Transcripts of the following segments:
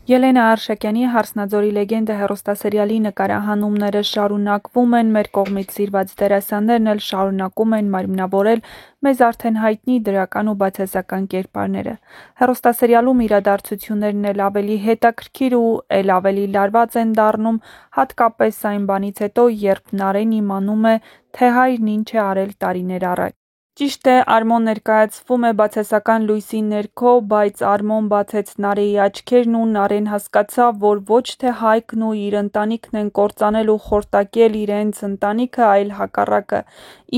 Ելենա Արշակյանի «Հարսնաձորի լեգենդը» հեռուստասերիալի նկարահանումները շարունակվում են, մեր կողմից սիրված դերասաններն էլ շարունակում են մարմնավորել մեզ արդեն հայտնի դրական ու բացասական կերպարները։ Հեռուստասերիալում իրադարձություններն էլ ավելի հետաքրքիր ու էլ ավելի լարված են դառնում, հատկապես այն բանից հետո, երբ Նարեն իմանում է, թե հայրն ինչ է արել տարիներ առաջ։ Ճիշտ է, Արմոն ներկայացվում է բացասական լույսի ներքո, բայց Արմոն բացեց Նարեի աչքերն ու Նարեն հասկացավ, որ ոչ թե Հայկն ու իր ընտանիքն են կործանել ու խորտակել իրենց ընտանիքը, այլ հակառակը,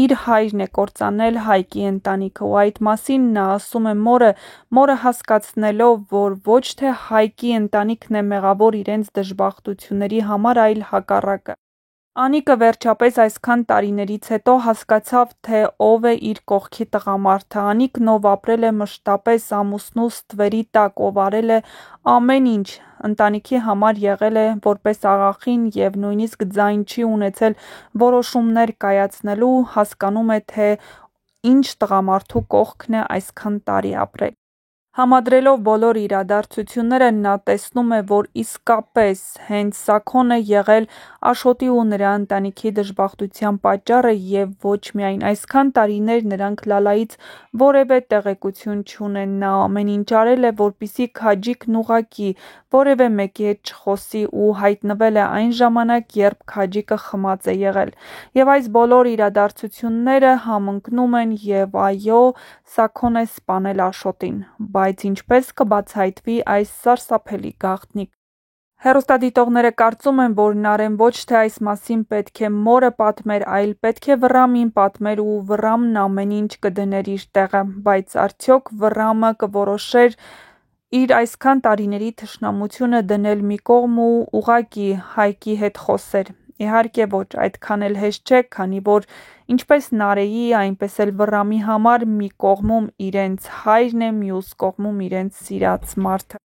իր հայրն է կործանել Հայկի ընտանիքը, ու այդ մասին նա ասում է մորը հասկացնելով, որ ոչ թե Հայկի ընտանիքն է մեղավոր իրենց դժբախտությունների համար, այլ հակառակը։ Անիկը վերջապես այսքան տարիներից հետո հասկացավ, թե ով է իր կողքի տղամարդը, Անիկն, ով ապրել է մշտապես ամուսնու ստվերի տակ, ով արել է ամեն ինչ, ընտանիքի համար եղել է որպես աղախին և նույնիսկ ձայն չի ունեցել որոշումներ կայացնելու, հասկանում է, թե ինչ տղամարդու կողքն է այսքան տարի ապրել։ Համադրելով բոլոր իրադարձությունները, նա տեսնում է, որ իսկապես հենց Սաքոն է եղել Աշոտի ու նրա ընտանիքի դժբախտության պատճառը և ոչ միայն այսքան տարիներ նրանք Լալայից որևէ տեղեկություն չունեն, նա ամեն ինչ արել է, որպեսզի Քաջիկն ուղղակի որևէ մեկի հետ չխոսի ու հայտնվել է այն ժամանակ, երբ Քաջիկը խմած է եղել։ Եվ այս բոլոր իրադարձությունները համընկնում են և այո, Սաքոն է սպանել Աշոտին, բայց ինչպես կբացահայտվի այս սարսափելի գաղտնիքը։ Հեռուստադիտողները կարծում են, որ Նարեն ոչ թե այս մասին պետք է մորը պատմեր, այլ պետք է Վռամին պատմեր ու Վռամն ամեն ինչ կդներ իր տեղը, բայց արդյոք Վռամը կորոշեր իր այսքան տարիների թշնամությունը դնել մի կողմ ու ուղղակի Հայկի հետ խոսեր։ Իհարկե ոչ, այդքան էլ հեշտ չէ, քանի որ ինչպես Նարեի, այնպես էլ Վռամի համար մի կողմում իրենց հայրն է, մյուս կողմում իրենց սիրած մարդը։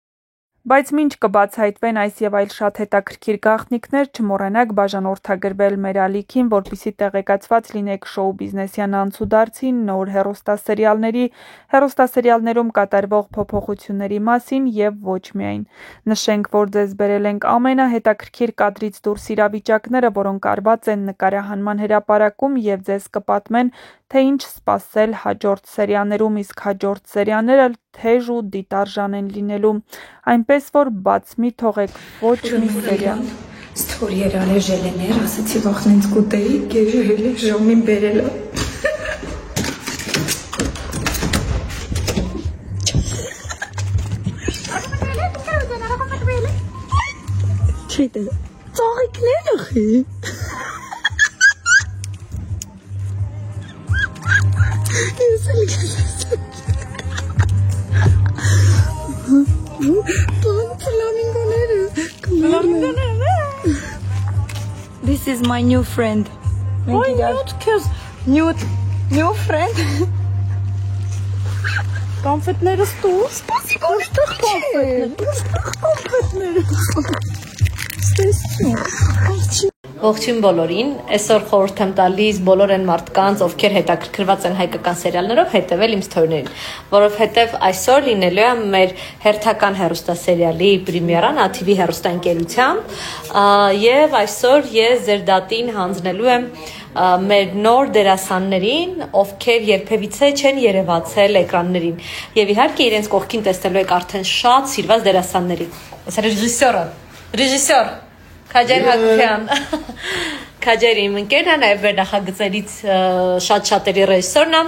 Բայց մինչ կբացահայտվեն այս և այլ շատ հետաքրքիր գաղտնիքներ, չմոռանաք բաժանորդագրվել մեր ալիքին, որպեսզի տեղեկացված լինեք շոու բիզնեսյան անցուդարձի, նոր հեռուստասերիալների, հեռուստասերիալներում կատարվող փոփոխությունների մասին և ոչ միայն։ Նշենք, որ ձեզ բերել ենք ամենահետաքրքիր կադրից դուրս իրավիճակները, որոնք արված են նկարահանման հրապարակում և ձեզ կպատմեն, թե ինչ սպասել հաջորդ սերիաներում, իսկ հաջորդ սերիաները թեժ ու դիտարժան են լինելու, այնպես որ բաց մի թողեք ոչ մի սերիա։ Ստոր երարե ժելեներ, ասեցի վախնենց կուտեի, գեժը հելի ժոմին բերելա։ Չի դե, ծաղիկներ ախի։ This is my new friend. Why not? Cause new friend. Կոնֆետները ստուր։ Սպասի կոնստեղ կոնֆետները։ Ստեսություն։ Ողջույն բոլորին, այսօր խորհուրդ եմ տալիս բոլոր այն մարդկանց, ովքեր հետաքրքրված են հայկական սերիալներով, հետևել իմ սթորիներին, որովհետև այսօր լինելու է մեր հերթական հեռուստասերիալի պրեմիերան ATV հեռուստաընկերությամբ, եւ այսօր ես ձեր դատին հանձնելու եմ մեր նոր դերասաններին, ովքեր երբևիցե չեն երևացել էկրաններին, եւ իհարկե իրենց կողքին տեսնելու եք արդեն շատ սիրված դերասանների։ Այս ռեժիսոր Քաջեր Հակոբյան, Քաջեր իմ ընկերն է, նաև վերնախագծերից շատ-շատերի ռեժիսորն է,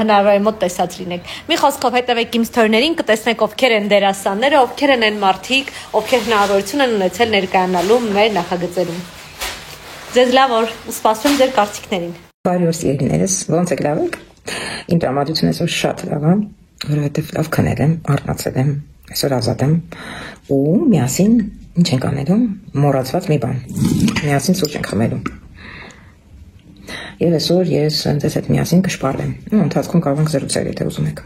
հնարավոր է մոտ տեսած լինեք։ Մի խոսքով հետևեք իմ սթորիներին, կտեսնեք ովքեր են դերասանները, ովքեր են այն մարդիկ, ովքեր հնարավորություն են ունեցել ներկայանալու մեր նախագծերում։ Ձեզ լավ օր, սպասում ձեր կարծիքներին։ Բարի օր սիրելիներս, ո՞նց եք, լավ եք։ Իմ տրամադրությունը այսօր շատ լավ է, որովհետև լավ քնել եմ, արթնացել եմ, այսօր ազատ եմ ու միասին ինչ ենք անելու, մոռացված մի բան, միասին սուրճ ենք խմելու։ Եվ այսօր ես ձեզ հետ միասին կշպարվեմ, ընթացքում կարող ենք զրուցել, եթե ուզում եք։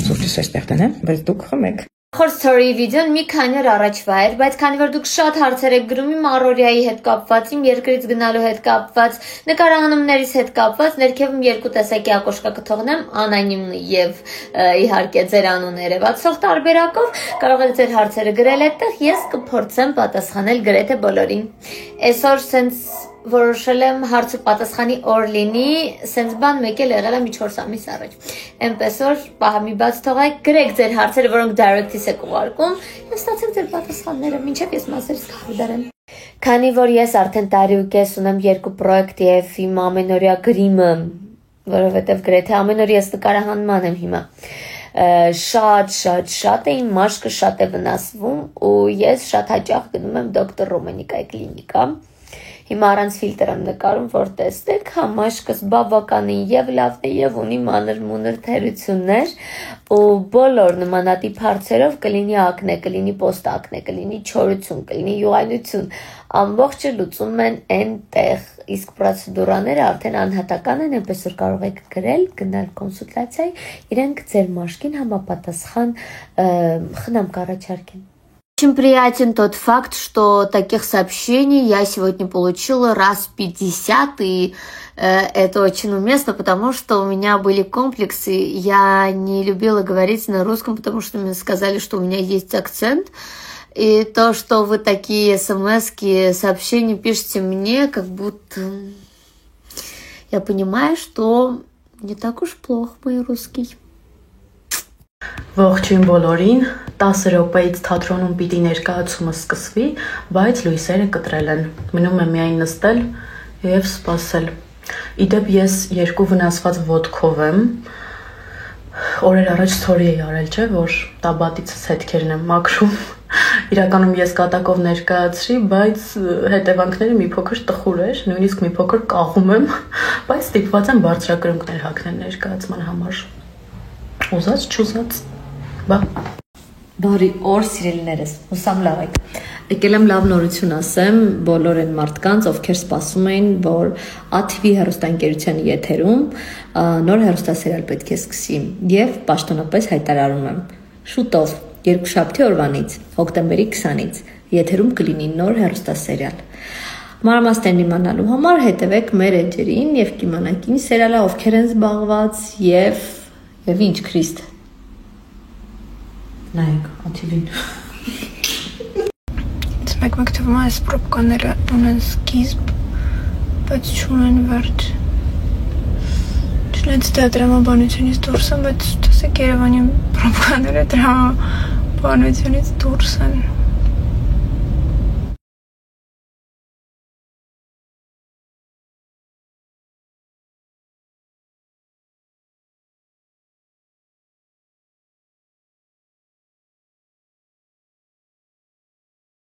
Սուրճս այստեղ տնեմ, բայց դուք խմեք։ Խոր story վիդեոն մի քանի օր առաջվա էր, բայց քանի որ դուք շատ հարցեր եք գրում իմ առօրյայի հետ կապված, իմ երկրից գնալու հետ կապված, նկարահանումներից հետ կապված, ներքևում երկու տեսակի ակոշկա կթողնեմ, անոնիմ եւ իհարկե ձեր անուն երևացող տարբերակով, կարող եք ձեր հարցերը գրել այդտեղ, ես կփորձեմ պատասխանել գրեթե բոլորին։ Այսօր սենց որոշել եմ հարց ու պատասխանի օր լինի, սենց բան մեկ էլ եղել է մի 4 ամիս առաջ։ Էնպես որ պահամի բաց թողեք, գրեք ձեր հարցերը, որոնք direct-ից եք ուղարկում, եւ ստացեք ձեր պատասխանները, մինչեւ ես մասերս կհարդարեմ։ Քանի որ ես արդեն տարի ու կես ունեմ 2 պրոյեկտ եւ իմ ամենօրյա գրիմը, որովհետեւ գրեթե ամեն օր ես նկարահանման եմ հիմա։ Շատ է, իմ մաշկը շատ է վնասվում ու ես շատ հաճախ գնում եմ դոկտոր Ռոմենիկայի կլինիկա։ Հիմա առանց ֆիլտր եմ նկարում, որ տեսնեք, համաշկս բավականին եւ լավն է եւ ունի մանր-մունր թերություններ ու բոլոր նմանատիպ հարցերով կլինի ակնե, կլինի պոստակնե, կլինի չորություն, կլինի յուղայնություն, ամբողջը լուծում են այնտեղ, իսկ պրոցեդուրաները արդեն անհատական են, այնպես որ կարող եք գրել, գնալ կոնսուլտացիայի, իրենք ձեր մաշկին համապատասխան խնամք առաջարկեն։ Очень приятен тот факт, что таких сообщений я сегодня получила раз 50, и это очень уместно, потому что у меня были комплексы, я не любила говорить на русском, потому что мне сказали, что у меня есть акцент, и то, что вы такие смс-ки, сообщения пишете мне, как будто я понимаю, что не так уж плохо мой русский. Ողջույն բոլորին, 10 րոպեից թատրոնում պիտի ներկայացումը սկսվի, բայց լույսերը կտրել են։ Մնում է միայն նստել եւ սպասել։ Իդեպ ես 2 վնասված ոտքով եմ։ Օրեր առաջ story էի արել, չէ, որ տաբատիցս հետքերն եմ մաքրում։ Իրականում ես կատակով ներկայացրի, բայց հետևանքները մի փոքր տխուր էր, նույնիսկ մի փոքր կաղում եմ, բայց ստիպված եմ բարձրակրունկներ հագնել ներկայացման համար։ Ուզած չուզած, բա։ Բարի օր սիրելիներս, հուսամ լավ եք։ Եկել եմ լավ նորություն ասեմ բոլոր այն մարդկանց, ովքեր սպասում էին, որ ATV հեռուստաընկերության եթերում նոր հեռուստասերիալ պետք է սկսի եւ պաշտոնապես հայտարարում եմ։ Շուտով, երկուշաբթի օրվանից, հոկտեմբերի 20-ից եթերում կլինի նոր հեռուստասերիալ։ Մանրամասներն իմանալու համար հետևեք մեր էջերին եւ կիմանաք ինչ սերիալը ովքեր են զբաղված եւ ինչ Քրիստ։ Նայեք, ATV-ն։ Մեկ թվում է այս պրոբկաները ունեն սկիզբ, բայց չունեն վերջ։ Չնայած դա դրամաբանությունից դուրս են, բայց տեսեք Երևանի պրոբկաները դրամաբանությունից դուրս են։